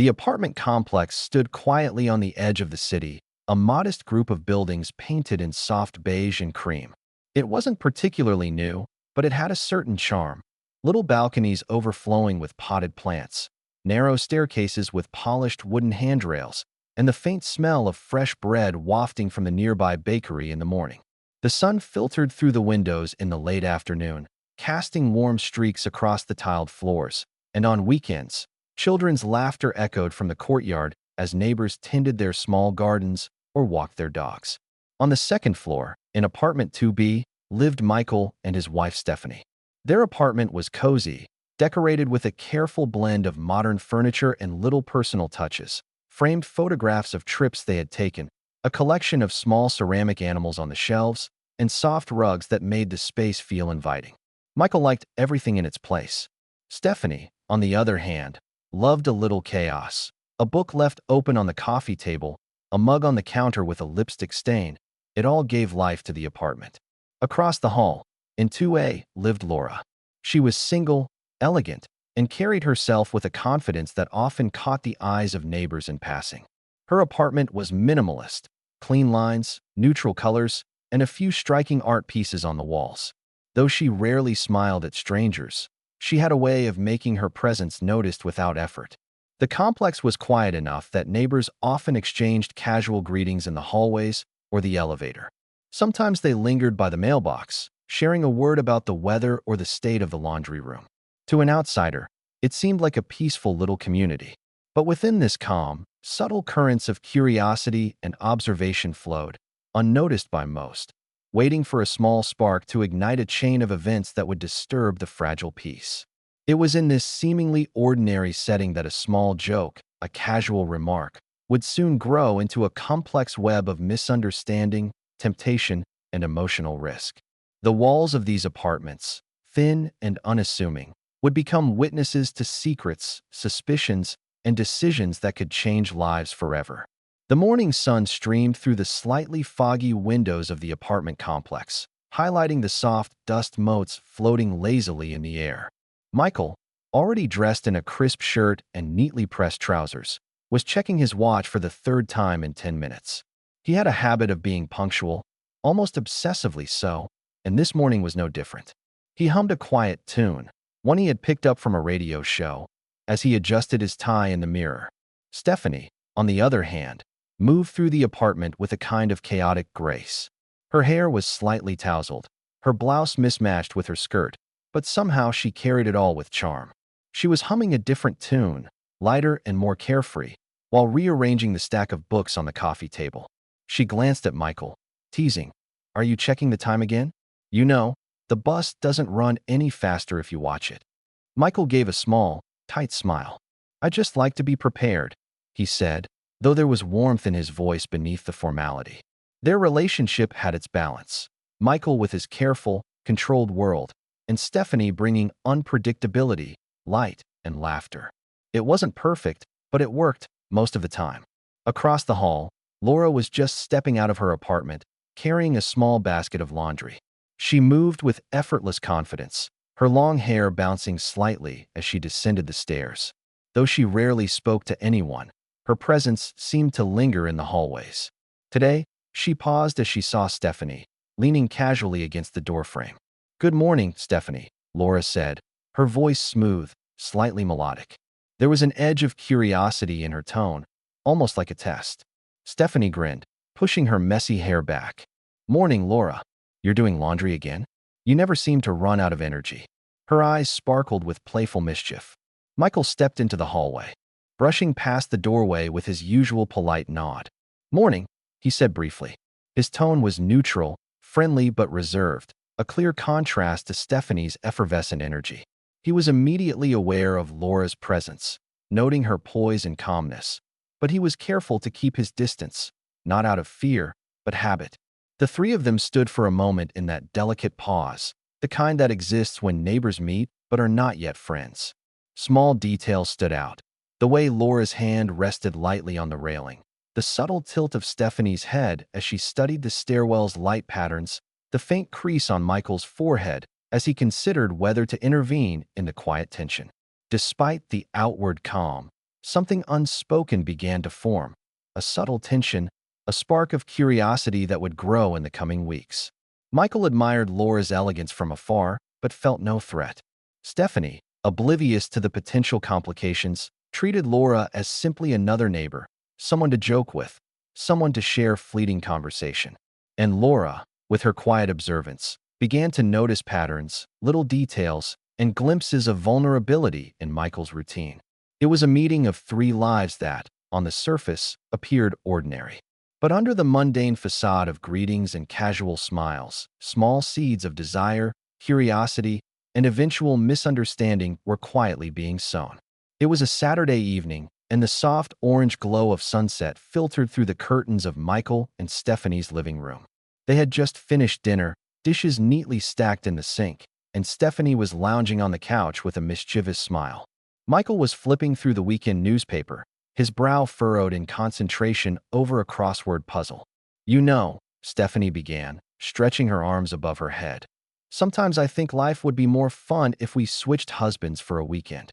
The apartment complex stood quietly on the edge of the city, a modest group of buildings painted in soft beige and cream. It wasn't particularly new, but it had a certain charm. Little balconies overflowing with potted plants, narrow staircases with polished wooden handrails, and the faint smell of fresh bread wafting from the nearby bakery in the morning. The sun filtered through the windows in the late afternoon, casting warm streaks across the tiled floors, and on weekends, children's laughter echoed from the courtyard as neighbors tended their small gardens or walked their dogs. On the second floor, in apartment 2B, lived Michael and his wife Stephanie. Their apartment was cozy, decorated with a careful blend of modern furniture and little personal touches, framed photographs of trips they had taken, a collection of small ceramic animals on the shelves, and soft rugs that made the space feel inviting. Michael liked everything in its place. Stephanie, on the other hand, loved a little chaos. A book left open on the coffee table, a mug on the counter with a lipstick stain. It all gave life to the apartment. Across the hall, in 2A, lived Laura. She was single, elegant, and carried herself with a confidence that often caught the eyes of neighbors in passing. Her apartment was minimalist, clean lines, neutral colors, and a few striking art pieces on the walls. Though she rarely smiled at strangers, she had a way of making her presence noticed without effort. The complex was quiet enough that neighbors often exchanged casual greetings in the hallways or the elevator. Sometimes they lingered by the mailbox, sharing a word about the weather or the state of the laundry room. To an outsider, it seemed like a peaceful little community. But within this calm, subtle currents of curiosity and observation flowed, unnoticed by most, waiting for a small spark to ignite a chain of events that would disturb the fragile peace. It was in this seemingly ordinary setting that a small joke, a casual remark, would soon grow into a complex web of misunderstanding, temptation, and emotional risk. The walls of these apartments, thin and unassuming, would become witnesses to secrets, suspicions, and decisions that could change lives forever. The morning sun streamed through the slightly foggy windows of the apartment complex, highlighting the soft dust motes floating lazily in the air. Michael, already dressed in a crisp shirt and neatly pressed trousers, was checking his watch for the third time in 10 minutes. He had a habit of being punctual, almost obsessively so, and this morning was no different. He hummed a quiet tune, one he had picked up from a radio show, as he adjusted his tie in the mirror. Stephanie, on the other hand, moved through the apartment with a kind of chaotic grace. Her hair was slightly tousled, her blouse mismatched with her skirt, but somehow she carried it all with charm. She was humming a different tune, lighter and more carefree, while rearranging the stack of books on the coffee table. She glanced at Michael, teasing, "Are you checking the time again? You know, the bus doesn't run any faster if you watch it." Michael gave a small, tight smile. "I just like to be prepared," he said, though there was warmth in his voice beneath the formality. Their relationship had its balance. Michael with his careful, controlled world, and Stephanie bringing unpredictability, light, and laughter. It wasn't perfect, but it worked most of the time. Across the hall, Laura was just stepping out of her apartment, carrying a small basket of laundry. She moved with effortless confidence, her long hair bouncing slightly as she descended the stairs. Though she rarely spoke to anyone, her presence seemed to linger in the hallways. Today, she paused as she saw Stephanie, leaning casually against the doorframe. "Good morning, Stephanie," Laura said, her voice smooth, slightly melodic. There was an edge of curiosity in her tone, almost like a test. Stephanie grinned, pushing her messy hair back. "Morning, Laura. You're doing laundry again? You never seem to run out of energy." Her eyes sparkled with playful mischief. Michael stepped into the hallway, brushing past the doorway with his usual polite nod. "Morning," he said briefly. His tone was neutral, friendly but reserved, a clear contrast to Stephanie's effervescent energy. He was immediately aware of Laura's presence, noting her poise and calmness, but he was careful to keep his distance, not out of fear, but habit. The three of them stood for a moment in that delicate pause, the kind that exists when neighbors meet but are not yet friends. Small details stood out. The way Laura's hand rested lightly on the railing, the subtle tilt of Stephanie's head as she studied the stairwell's light patterns, the faint crease on Michael's forehead as he considered whether to intervene in the quiet tension. Despite the outward calm, something unspoken began to form, a subtle tension, a spark of curiosity that would grow in the coming weeks. Michael admired Laura's elegance from afar, but felt no threat. Stephanie, oblivious to the potential complications, treated Laura as simply another neighbor, someone to joke with, someone to share fleeting conversation. And Laura, with her quiet observance, began to notice patterns, little details, and glimpses of vulnerability in Michael's routine. It was a meeting of three lives that, on the surface, appeared ordinary. But under the mundane facade of greetings and casual smiles, small seeds of desire, curiosity, and eventual misunderstanding were quietly being sown. It was a Saturday evening, and the soft orange glow of sunset filtered through the curtains of Michael and Stephanie's living room. They had just finished dinner, dishes neatly stacked in the sink, and Stephanie was lounging on the couch with a mischievous smile. Michael was flipping through the weekend newspaper, his brow furrowed in concentration over a crossword puzzle. "You know," Stephanie began, stretching her arms above her head, "sometimes I think life would be more fun if we switched husbands for a weekend."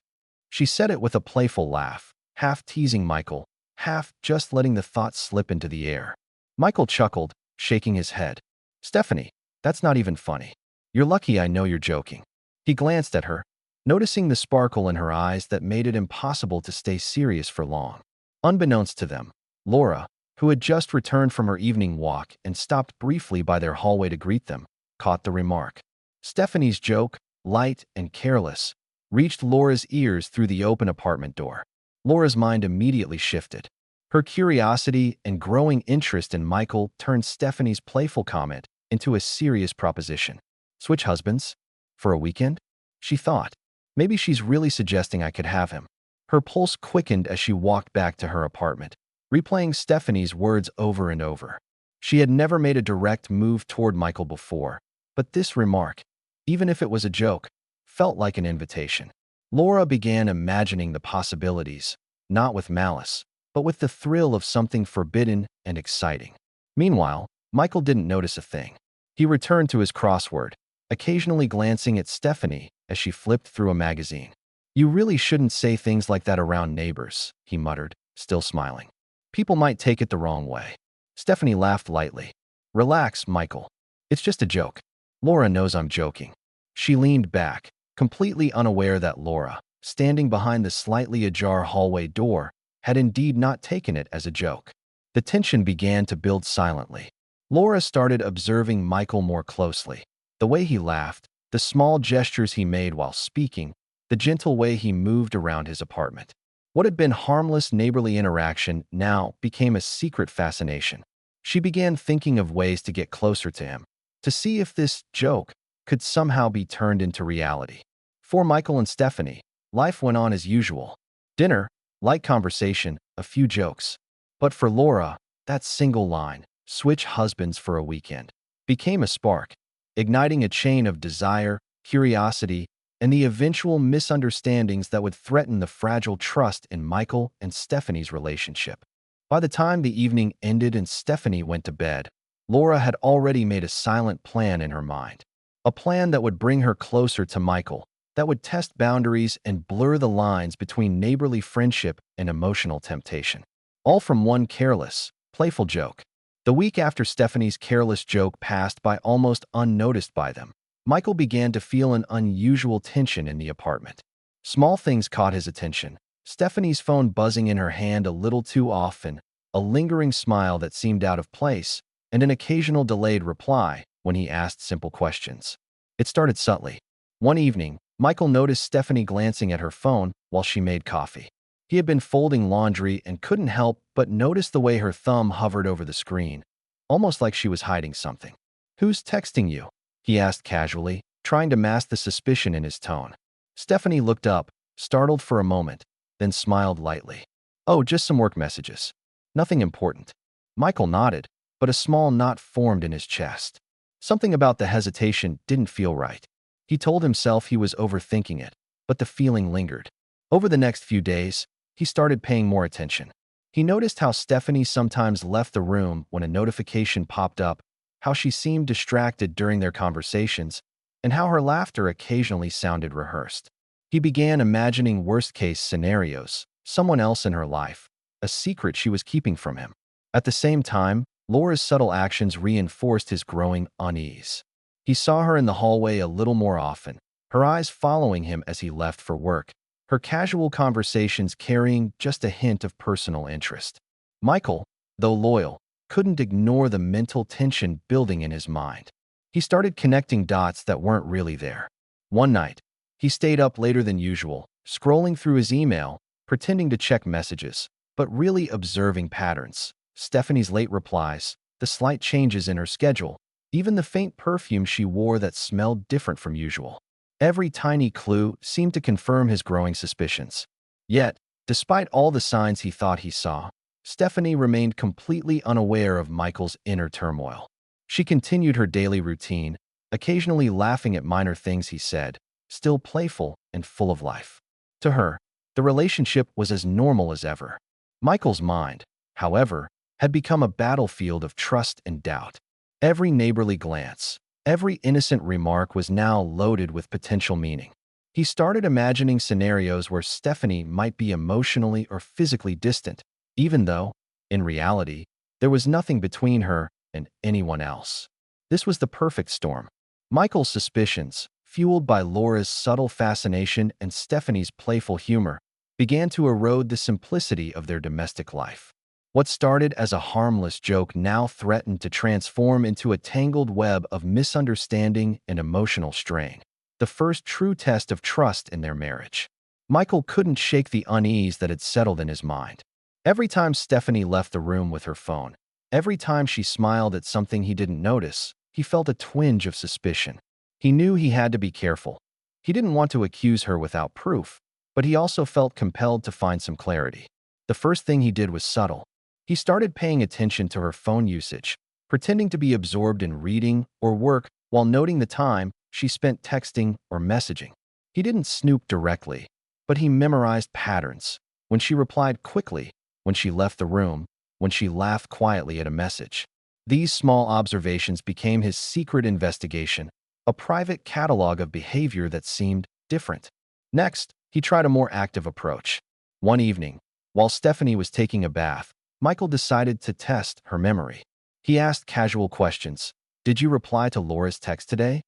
She said it with a playful laugh, half teasing Michael, half just letting the thought slip into the air. Michael chuckled, shaking his head. "Stephanie, that's not even funny. You're lucky I know you're joking." He glanced at her, noticing the sparkle in her eyes that made it impossible to stay serious for long. Unbeknownst to them, Laura, who had just returned from her evening walk and stopped briefly by their hallway to greet them, caught the remark. Stephanie's joke, light and careless, reached Laura's ears through the open apartment door. Laura's mind immediately shifted. Her curiosity and growing interest in Michael turned Stephanie's playful comment into a serious proposition. "Switch husbands? For a weekend?" she thought. "Maybe she's really suggesting I could have him." Her pulse quickened as she walked back to her apartment, replaying Stephanie's words over and over. She had never made a direct move toward Michael before, but this remark, even if it was a joke, felt like an invitation. Laura began imagining the possibilities, not with malice, but with the thrill of something forbidden and exciting. Meanwhile, Michael didn't notice a thing. He returned to his crossword, occasionally glancing at Stephanie as she flipped through a magazine. "You really shouldn't say things like that around neighbors," he muttered, still smiling. "People might take it the wrong way." Stephanie laughed lightly. "Relax, Michael. It's just a joke. Laura knows I'm joking." She leaned back, completely unaware that Laura, standing behind the slightly ajar hallway door, had indeed not taken it as a joke. The tension began to build silently. Laura started observing Michael more closely. The way he laughed, the small gestures he made while speaking, the gentle way he moved around his apartment. What had been harmless neighborly interaction now became a secret fascination. She began thinking of ways to get closer to him, to see if this joke could somehow be turned into reality. For Michael and Stephanie, life went on as usual. Dinner, light conversation, a few jokes. But for Laura, that single line, "switch husbands for a weekend," became a spark, igniting a chain of desire, curiosity, and the eventual misunderstandings that would threaten the fragile trust in Michael and Stephanie's relationship. By the time the evening ended and Stephanie went to bed, Laura had already made a silent plan in her mind. A plan that would bring her closer to Michael, that would test boundaries and blur the lines between neighborly friendship and emotional temptation. All from one careless, playful joke. The week after Stephanie's careless joke passed by almost unnoticed by them, Michael began to feel an unusual tension in the apartment. Small things caught his attention. Stephanie's phone buzzing in her hand a little too often, a lingering smile that seemed out of place, and an occasional delayed reply when he asked simple questions. It started subtly. One evening, Michael noticed Stephanie glancing at her phone while she made coffee. He had been folding laundry and couldn't help but notice the way her thumb hovered over the screen, almost like she was hiding something. "Who's texting you?" he asked casually, trying to mask the suspicion in his tone. Stephanie looked up, startled for a moment, then smiled lightly. "Oh, just some work messages. Nothing important." Michael nodded, but a small knot formed in his chest. Something about the hesitation didn't feel right. He told himself he was overthinking it, but the feeling lingered. Over the next few days, he started paying more attention. He noticed how Stephanie sometimes left the room when a notification popped up, how she seemed distracted during their conversations, and how her laughter occasionally sounded rehearsed. He began imagining worst-case scenarios, someone else in her life, a secret she was keeping from him. At the same time, Laura's subtle actions reinforced his growing unease. He saw her in the hallway a little more often, her eyes following him as he left for work, her casual conversations carrying just a hint of personal interest. Michael, though loyal, couldn't ignore the mental tension building in his mind. He started connecting dots that weren't really there. One night, he stayed up later than usual, scrolling through his email, pretending to check messages, but really observing patterns. Stephanie's late replies, the slight changes in her schedule, even the faint perfume she wore that smelled different from usual. Every tiny clue seemed to confirm his growing suspicions. Yet, despite all the signs he thought he saw, Stephanie remained completely unaware of Michael's inner turmoil. She continued her daily routine, occasionally laughing at minor things he said, still playful and full of life. To her, the relationship was as normal as ever. Michael's mind, however, had become a battlefield of trust and doubt. Every neighborly glance, every innocent remark was now loaded with potential meaning. He started imagining scenarios where Stephanie might be emotionally or physically distant, even though, in reality, there was nothing between her and anyone else. This was the perfect storm. Michael's suspicions, fueled by Laura's subtle fascination and Stephanie's playful humor, began to erode the simplicity of their domestic life. What started as a harmless joke now threatened to transform into a tangled web of misunderstanding and emotional strain, the first true test of trust in their marriage. Michael couldn't shake the unease that had settled in his mind. Every time Stephanie left the room with her phone, every time she smiled at something he didn't notice, he felt a twinge of suspicion. He knew he had to be careful. He didn't want to accuse her without proof, but he also felt compelled to find some clarity. The first thing he did was subtle. He started paying attention to her phone usage, pretending to be absorbed in reading or work while noting the time she spent texting or messaging. He didn't snoop directly, but he memorized patterns. When she replied quickly, when she left the room, when she laughed quietly at a message. These small observations became his secret investigation, a private catalog of behavior that seemed different. Next, he tried a more active approach. One evening, while Stephanie was taking a bath, Michael decided to test her memory. He asked casual questions. Did you reply to Laura's text today?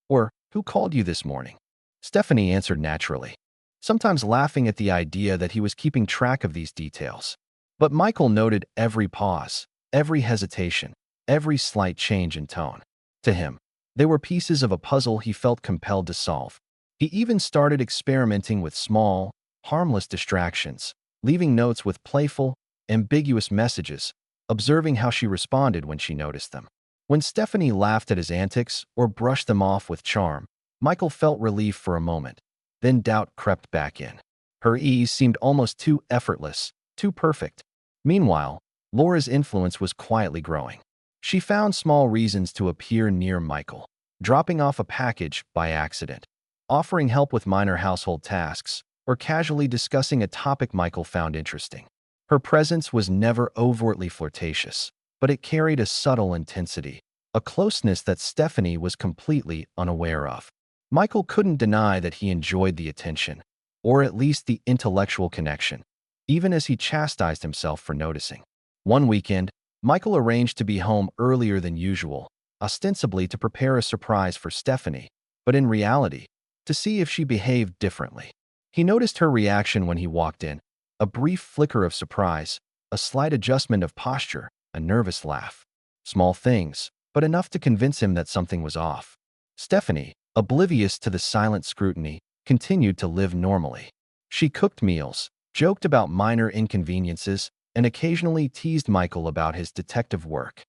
Or, who called you this morning? Stephanie answered naturally, sometimes laughing at the idea that he was keeping track of these details. But Michael noted every pause, every hesitation, every slight change in tone. To him, they were pieces of a puzzle he felt compelled to solve. He even started experimenting with small, harmless distractions, leaving notes with playful, ambiguous messages, observing how she responded when she noticed them. When Stephanie laughed at his antics or brushed them off with charm, Michael felt relief for a moment. Then doubt crept back in. Her ease seemed almost too effortless, too perfect. Meanwhile, Laura's influence was quietly growing. She found small reasons to appear near Michael, dropping off a package by accident, offering help with minor household tasks, or casually discussing a topic Michael found interesting. Her presence was never overtly flirtatious, but it carried a subtle intensity, a closeness that Stephanie was completely unaware of. Michael couldn't deny that he enjoyed the attention, or at least the intellectual connection, even as he chastised himself for noticing. One weekend, Michael arranged to be home earlier than usual, ostensibly to prepare a surprise for Stephanie, but in reality, to see if she behaved differently. He noticed her reaction when he walked in, a brief flicker of surprise, a slight adjustment of posture, a nervous laugh. Small things, but enough to convince him that something was off. Stephanie, oblivious to the silent scrutiny, continued to live normally. She cooked meals, joked about minor inconveniences, and occasionally teased Michael about his detective work.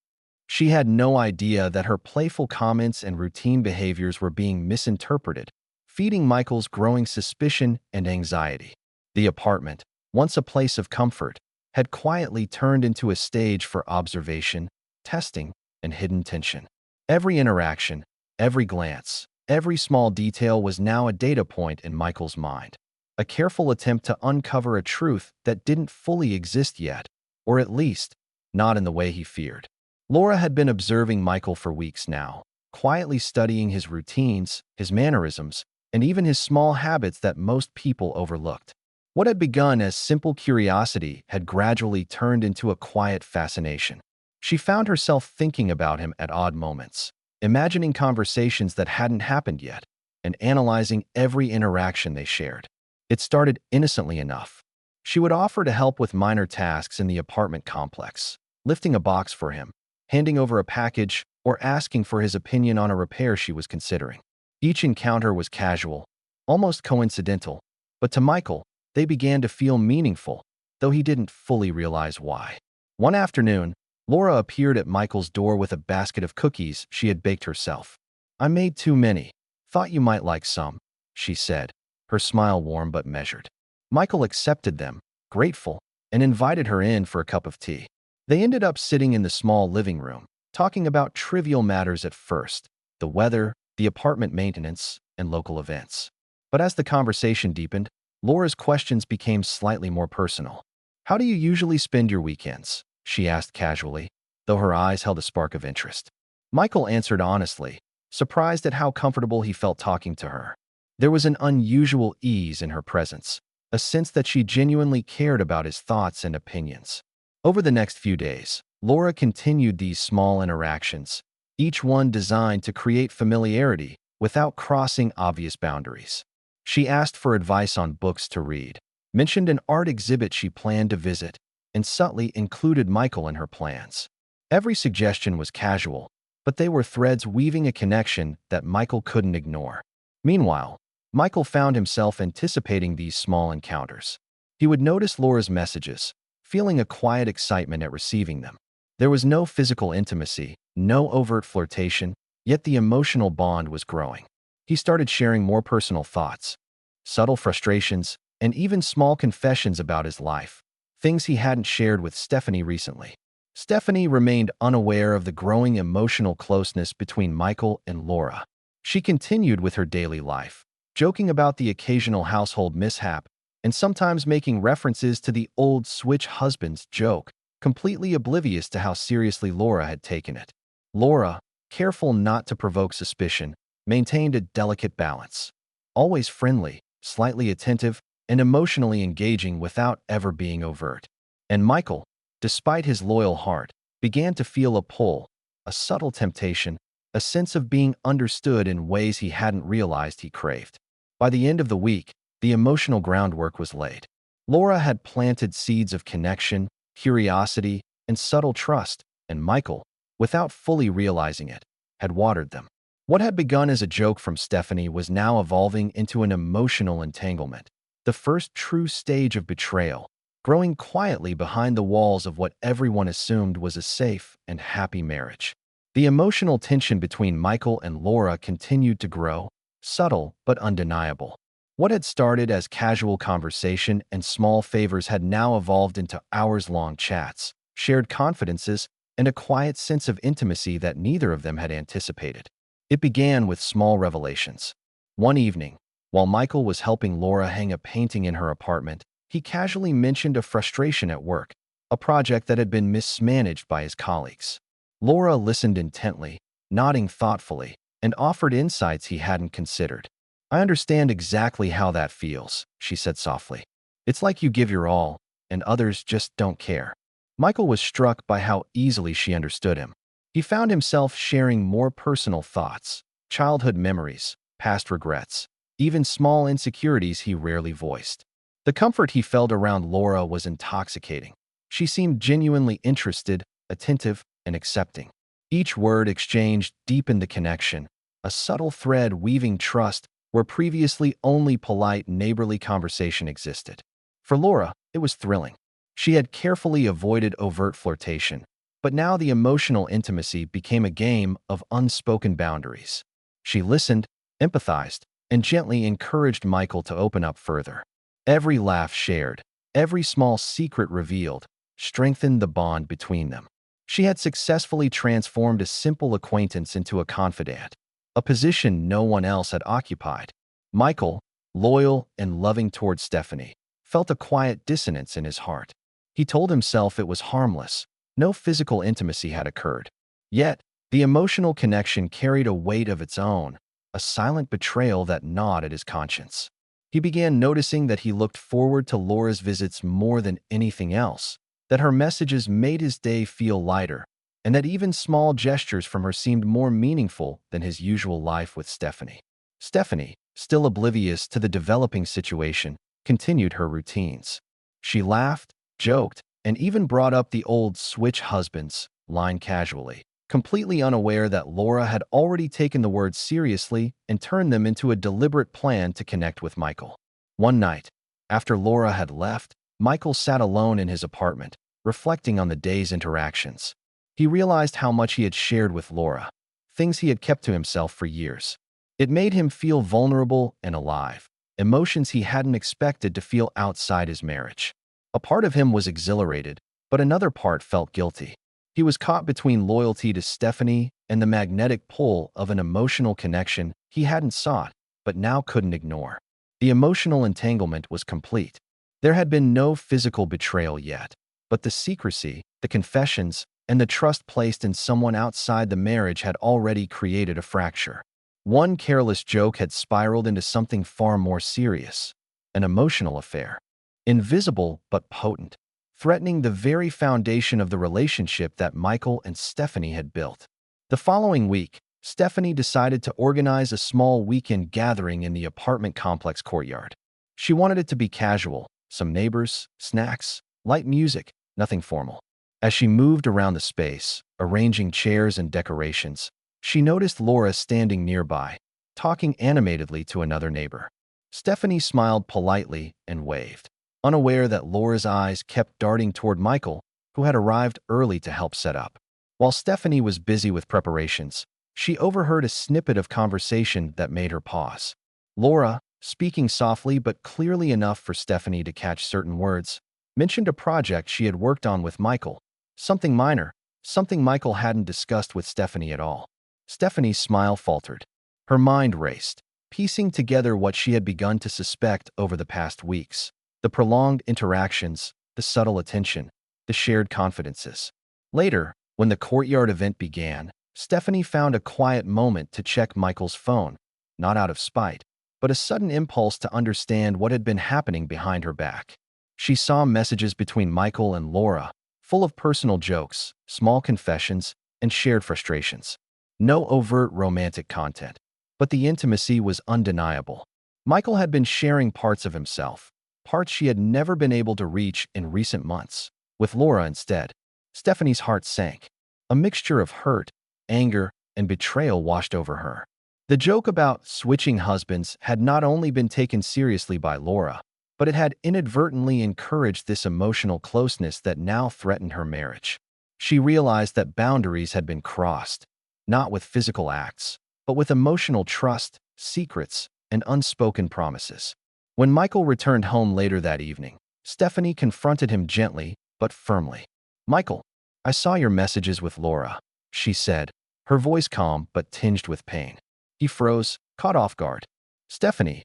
She had no idea that her playful comments and routine behaviors were being misinterpreted, feeding Michael's growing suspicion and anxiety. The apartment, once a place of comfort, had quietly turned into a stage for observation, testing, and hidden tension. Every interaction, every glance, every small detail was now a data point in Michael's mind, a careful attempt to uncover a truth that didn't fully exist yet, or at least, not in the way he feared. Laura had been observing Michael for weeks now, quietly studying his routines, his mannerisms, and even his small habits that most people overlooked. What had begun as simple curiosity had gradually turned into a quiet fascination. She found herself thinking about him at odd moments, imagining conversations that hadn't happened yet, and analyzing every interaction they shared. It started innocently enough. She would offer to help with minor tasks in the apartment complex, lifting a box for him, handing over a package, or asking for his opinion on a repair she was considering. Each encounter was casual, almost coincidental, but to Michael, they began to feel meaningful, though he didn't fully realize why. One afternoon, Laura appeared at Michael's door with a basket of cookies she had baked herself. "I made too many. Thought you might like some," she said, her smile warm but measured. Michael accepted them, grateful, and invited her in for a cup of tea. They ended up sitting in the small living room, talking about trivial matters at first: the weather, the apartment maintenance, and local events. But as the conversation deepened, Laura's questions became slightly more personal. "How do you usually spend your weekends?" she asked casually, though her eyes held a spark of interest. Michael answered honestly, surprised at how comfortable he felt talking to her. There was an unusual ease in her presence, a sense that she genuinely cared about his thoughts and opinions. Over the next few days, Laura continued these small interactions, each one designed to create familiarity without crossing obvious boundaries. She asked for advice on books to read, mentioned an art exhibit she planned to visit, and subtly included Michael in her plans. Every suggestion was casual, but they were threads weaving a connection that Michael couldn't ignore. Meanwhile, Michael found himself anticipating these small encounters. He would notice Laura's messages, feeling a quiet excitement at receiving them. There was no physical intimacy, no overt flirtation, yet the emotional bond was growing. He started sharing more personal thoughts, subtle frustrations, and even small confessions about his life, things he hadn't shared with Stephanie recently. Stephanie remained unaware of the growing emotional closeness between Michael and Laura. She continued with her daily life, joking about the occasional household mishap and sometimes making references to the old switch husbands joke, completely oblivious to how seriously Laura had taken it. Laura, careful not to provoke suspicion, maintained a delicate balance, always friendly, slightly attentive, and emotionally engaging without ever being overt. And Michael, despite his loyal heart, began to feel a pull, a subtle temptation, a sense of being understood in ways he hadn't realized he craved. By the end of the week, the emotional groundwork was laid. Laura had planted seeds of connection, curiosity, and subtle trust, and Michael, without fully realizing it, had watered them. What had begun as a joke from Stephanie was now evolving into an emotional entanglement, the first true stage of betrayal, growing quietly behind the walls of what everyone assumed was a safe and happy marriage. The emotional tension between Michael and Laura continued to grow, subtle but undeniable. What had started as casual conversation and small favors had now evolved into hours-long chats, shared confidences, and a quiet sense of intimacy that neither of them had anticipated. It began with small revelations. One evening, while Michael was helping Laura hang a painting in her apartment, he casually mentioned a frustration at work, a project that had been mismanaged by his colleagues. Laura listened intently, nodding thoughtfully, and offered insights he hadn't considered. "I understand exactly how that feels," she said softly. "It's like you give your all, and others just don't care." Michael was struck by how easily she understood him. He found himself sharing more personal thoughts, childhood memories, past regrets, even small insecurities he rarely voiced. The comfort he felt around Laura was intoxicating. She seemed genuinely interested, attentive, and accepting. Each word exchanged deepened the connection, a subtle thread weaving trust where previously only polite, neighborly conversation existed. For Laura, it was thrilling. She had carefully avoided overt flirtation, but now the emotional intimacy became a game of unspoken boundaries. She listened, empathized, and gently encouraged Michael to open up further. Every laugh shared, every small secret revealed, strengthened the bond between them. She had successfully transformed a simple acquaintance into a confidant, a position no one else had occupied. Michael, loyal and loving toward Stephanie, felt a quiet dissonance in his heart. He told himself it was harmless. No physical intimacy had occurred. Yet, the emotional connection carried a weight of its own, a silent betrayal that gnawed at his conscience. He began noticing that he looked forward to Laura's visits more than anything else, that her messages made his day feel lighter, and that even small gestures from her seemed more meaningful than his usual life with Stephanie. Stephanie, still oblivious to the developing situation, continued her routines. She laughed, joked, and even brought up the old "switch husbands" line casually, completely unaware that Laura had already taken the words seriously and turned them into a deliberate plan to connect with Michael. One night, after Laura had left, Michael sat alone in his apartment, reflecting on the day's interactions. He realized how much he had shared with Laura, things he had kept to himself for years. It made him feel vulnerable and alive, emotions he hadn't expected to feel outside his marriage. A part of him was exhilarated, but another part felt guilty. He was caught between loyalty to Stephanie and the magnetic pull of an emotional connection he hadn't sought, but now couldn't ignore. The emotional entanglement was complete. There had been no physical betrayal yet, but the secrecy, the confessions, and the trust placed in someone outside the marriage had already created a fracture. One careless joke had spiraled into something far more serious, an emotional affair. Invisible but potent, threatening the very foundation of the relationship that Michael and Stephanie had built. The following week, Stephanie decided to organize a small weekend gathering in the apartment complex courtyard. She wanted it to be casual, some neighbors, snacks, light music, nothing formal. As she moved around the space, arranging chairs and decorations, she noticed Laura standing nearby, talking animatedly to another neighbor. Stephanie smiled politely and waved, unaware that Laura's eyes kept darting toward Michael, who had arrived early to help set up. While Stephanie was busy with preparations, she overheard a snippet of conversation that made her pause. Laura, speaking softly but clearly enough for Stephanie to catch certain words, mentioned a project she had worked on with Michael. Something minor, something Michael hadn't discussed with Stephanie at all. Stephanie's smile faltered. Her mind raced, piecing together what she had begun to suspect over the past weeks. The prolonged interactions, the subtle attention, the shared confidences. Later, when the courtyard event began, Stephanie found a quiet moment to check Michael's phone, not out of spite, but a sudden impulse to understand what had been happening behind her back. She saw messages between Michael and Laura, full of personal jokes, small confessions, and shared frustrations. No overt romantic content, but the intimacy was undeniable. Michael had been sharing parts of himself, parts she had never been able to reach in recent months. With Laura instead, Stephanie's heart sank. A mixture of hurt, anger, and betrayal washed over her. The joke about switching husbands had not only been taken seriously by Laura, but it had inadvertently encouraged this emotional closeness that now threatened her marriage. She realized that boundaries had been crossed, not with physical acts, but with emotional trust, secrets, and unspoken promises. When Michael returned home later that evening, Stephanie confronted him gently but firmly. "Michael, I saw your messages with Laura," she said, her voice calm but tinged with pain. He froze, caught off guard. "Stephanie,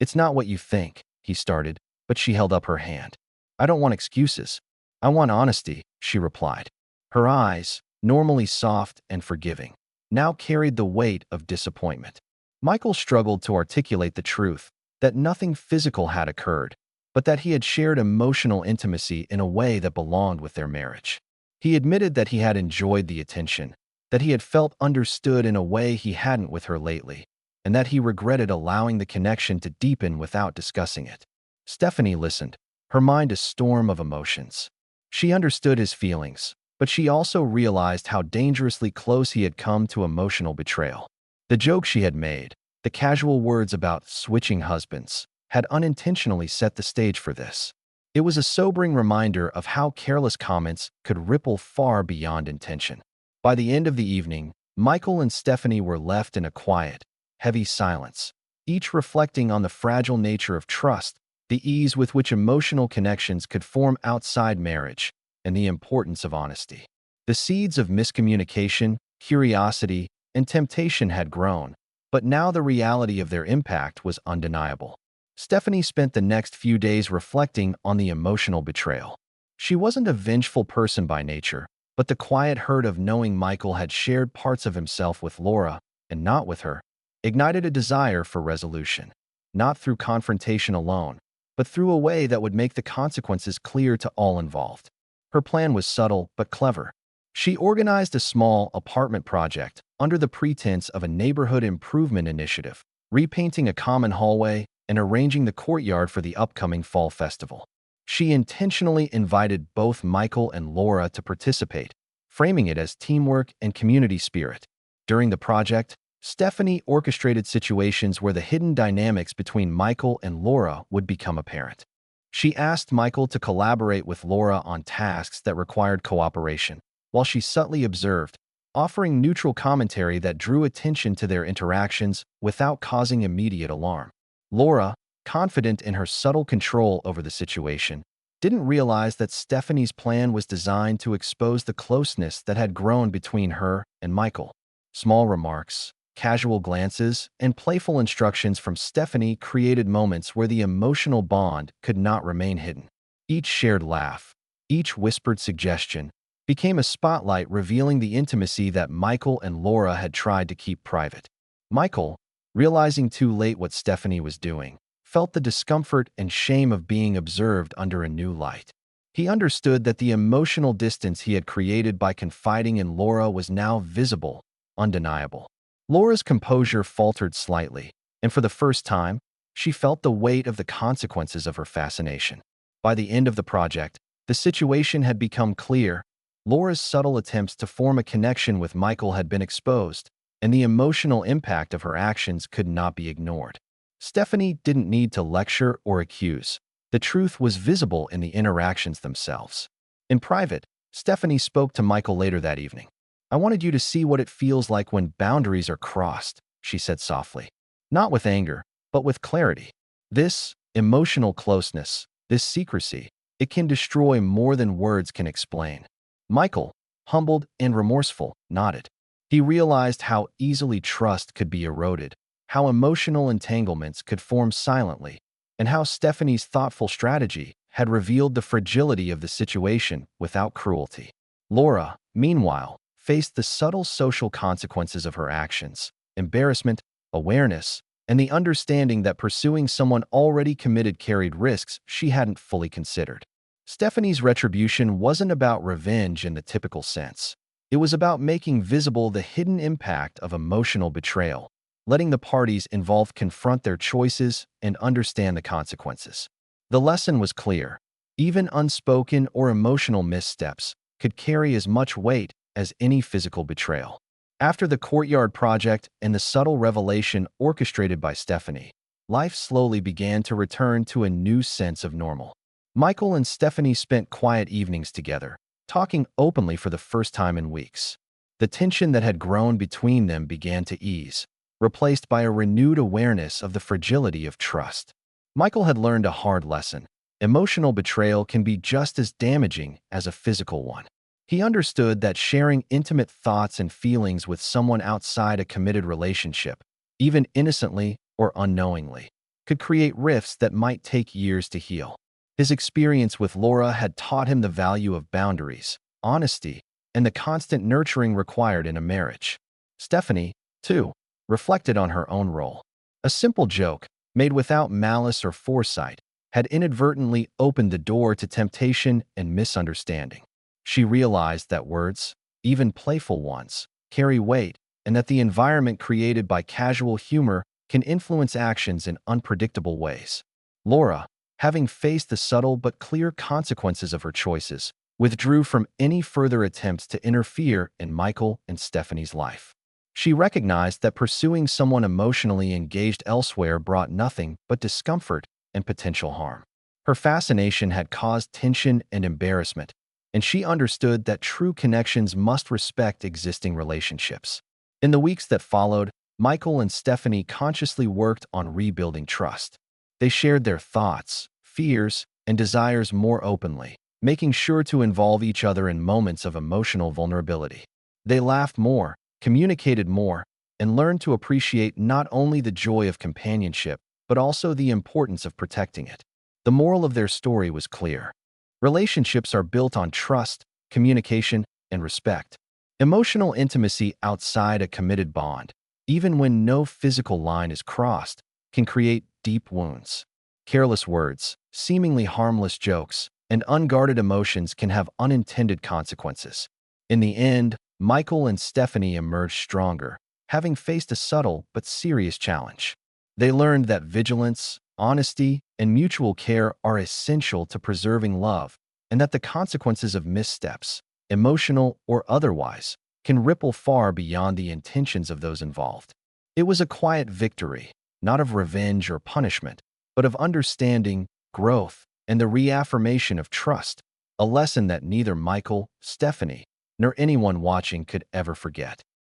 it's not what you think," he started, but she held up her hand. "I don't want excuses. I want honesty," she replied. Her eyes, normally soft and forgiving, now carried the weight of disappointment. Michael struggled to articulate the truth, that nothing physical had occurred, but that he had shared emotional intimacy in a way that belonged with their marriage. He admitted that he had enjoyed the attention, that he had felt understood in a way he hadn't with her lately, and that he regretted allowing the connection to deepen without discussing it. Stephanie listened, her mind a storm of emotions. She understood his feelings, but she also realized how dangerously close he had come to emotional betrayal. The joke she had made, the casual words about switching husbands, had unintentionally set the stage for this. It was a sobering reminder of how careless comments could ripple far beyond intention. By the end of the evening, Michael and Stephanie were left in a quiet, heavy silence, each reflecting on the fragile nature of trust, the ease with which emotional connections could form outside marriage, and the importance of honesty. The seeds of miscommunication, curiosity, and temptation had grown, but now the reality of their impact was undeniable. Stephanie spent the next few days reflecting on the emotional betrayal. She wasn't a vengeful person by nature, but the quiet hurt of knowing Michael had shared parts of himself with Laura, and not with her, ignited a desire for resolution. not through confrontation alone, but through a way that would make the consequences clear to all involved. Her plan was subtle but clever. She organized a small apartment project under the pretense of a neighborhood improvement initiative, repainting a common hallway and arranging the courtyard for the upcoming fall festival. She intentionally invited both Michael and Laura to participate, framing it as teamwork and community spirit. During the project, Stephanie orchestrated situations where the hidden dynamics between Michael and Laura would become apparent. She asked Michael to collaborate with Laura on tasks that required cooperation, while she subtly observed, offering neutral commentary that drew attention to their interactions without causing immediate alarm. Laura, confident in her subtle control over the situation, didn't realize that Stephanie's plan was designed to expose the closeness that had grown between her and Michael. Small remarks, casual glances, and playful instructions from Stephanie created moments where the emotional bond could not remain hidden. Each shared laugh, each whispered suggestion, became a spotlight revealing the intimacy that Michael and Laura had tried to keep private. Michael, realizing too late what Stephanie was doing, felt the discomfort and shame of being observed under a new light. He understood that the emotional distance he had created by confiding in Laura was now visible, undeniable. Laura's composure faltered slightly, and for the first time, she felt the weight of the consequences of her fascination. By the end of the project, the situation had become clear. Laura's subtle attempts to form a connection with Michael had been exposed, and the emotional impact of her actions could not be ignored. Stephanie didn't need to lecture or accuse. The truth was visible in the interactions themselves. In private, Stephanie spoke to Michael later that evening. "I wanted you to see what it feels like when boundaries are crossed," she said softly. Not with anger, but with clarity. This emotional closeness, this secrecy, it can destroy more than words can explain. Michael, humbled and remorseful, nodded. He realized how easily trust could be eroded, how emotional entanglements could form silently, and how Stephanie's thoughtful strategy had revealed the fragility of the situation without cruelty. Laura, meanwhile, faced the subtle social consequences of her actions: embarrassment, awareness, and the understanding that pursuing someone already committed carried risks she hadn't fully considered. Stephanie's retribution wasn't about revenge in the typical sense. It was about making visible the hidden impact of emotional betrayal, letting the parties involved confront their choices and understand the consequences. The lesson was clear. Even unspoken or emotional missteps could carry as much weight as any physical betrayal. After the courtyard project and the subtle revelation orchestrated by Stephanie, life slowly began to return to a new sense of normal. Michael and Stephanie spent quiet evenings together, talking openly for the first time in weeks. The tension that had grown between them began to ease, replaced by a renewed awareness of the fragility of trust. Michael had learned a hard lesson. Emotional betrayal can be just as damaging as a physical one. He understood that sharing intimate thoughts and feelings with someone outside a committed relationship, even innocently or unknowingly, could create rifts that might take years to heal. His experience with Laura had taught him the value of boundaries, honesty, and the constant nurturing required in a marriage. Stephanie, too, reflected on her own role. A simple joke, made without malice or foresight, had inadvertently opened the door to temptation and misunderstanding. She realized that words, even playful ones, carry weight, and that the environment created by casual humor can influence actions in unpredictable ways. Laura, having faced the subtle but clear consequences of her choices, withdrew from any further attempts to interfere in Michael and Stephanie's life. She recognized that pursuing someone emotionally engaged elsewhere brought nothing but discomfort and potential harm. Her fascination had caused tension and embarrassment, and she understood that true connections must respect existing relationships. In the weeks that followed, Michael and Stephanie consciously worked on rebuilding trust. They shared their thoughts, fears, and desires more openly, making sure to involve each other in moments of emotional vulnerability. They laughed more, communicated more, and learned to appreciate not only the joy of companionship, but also the importance of protecting it. The moral of their story was clear. Relationships are built on trust, communication, and respect. Emotional intimacy outside a committed bond, even when no physical line is crossed, can create deep wounds. Careless words, seemingly harmless jokes, and unguarded emotions can have unintended consequences. In the end, Michael and Stephanie emerged stronger, having faced a subtle but serious challenge. They learned that vigilance, honesty, and mutual care are essential to preserving love, and that the consequences of missteps, emotional or otherwise, can ripple far beyond the intentions of those involved. It was a quiet victory, not of revenge or punishment, but of understanding, growth, and the reaffirmation of trust, a lesson that neither Michael, Stephanie, nor anyone watching could ever forget.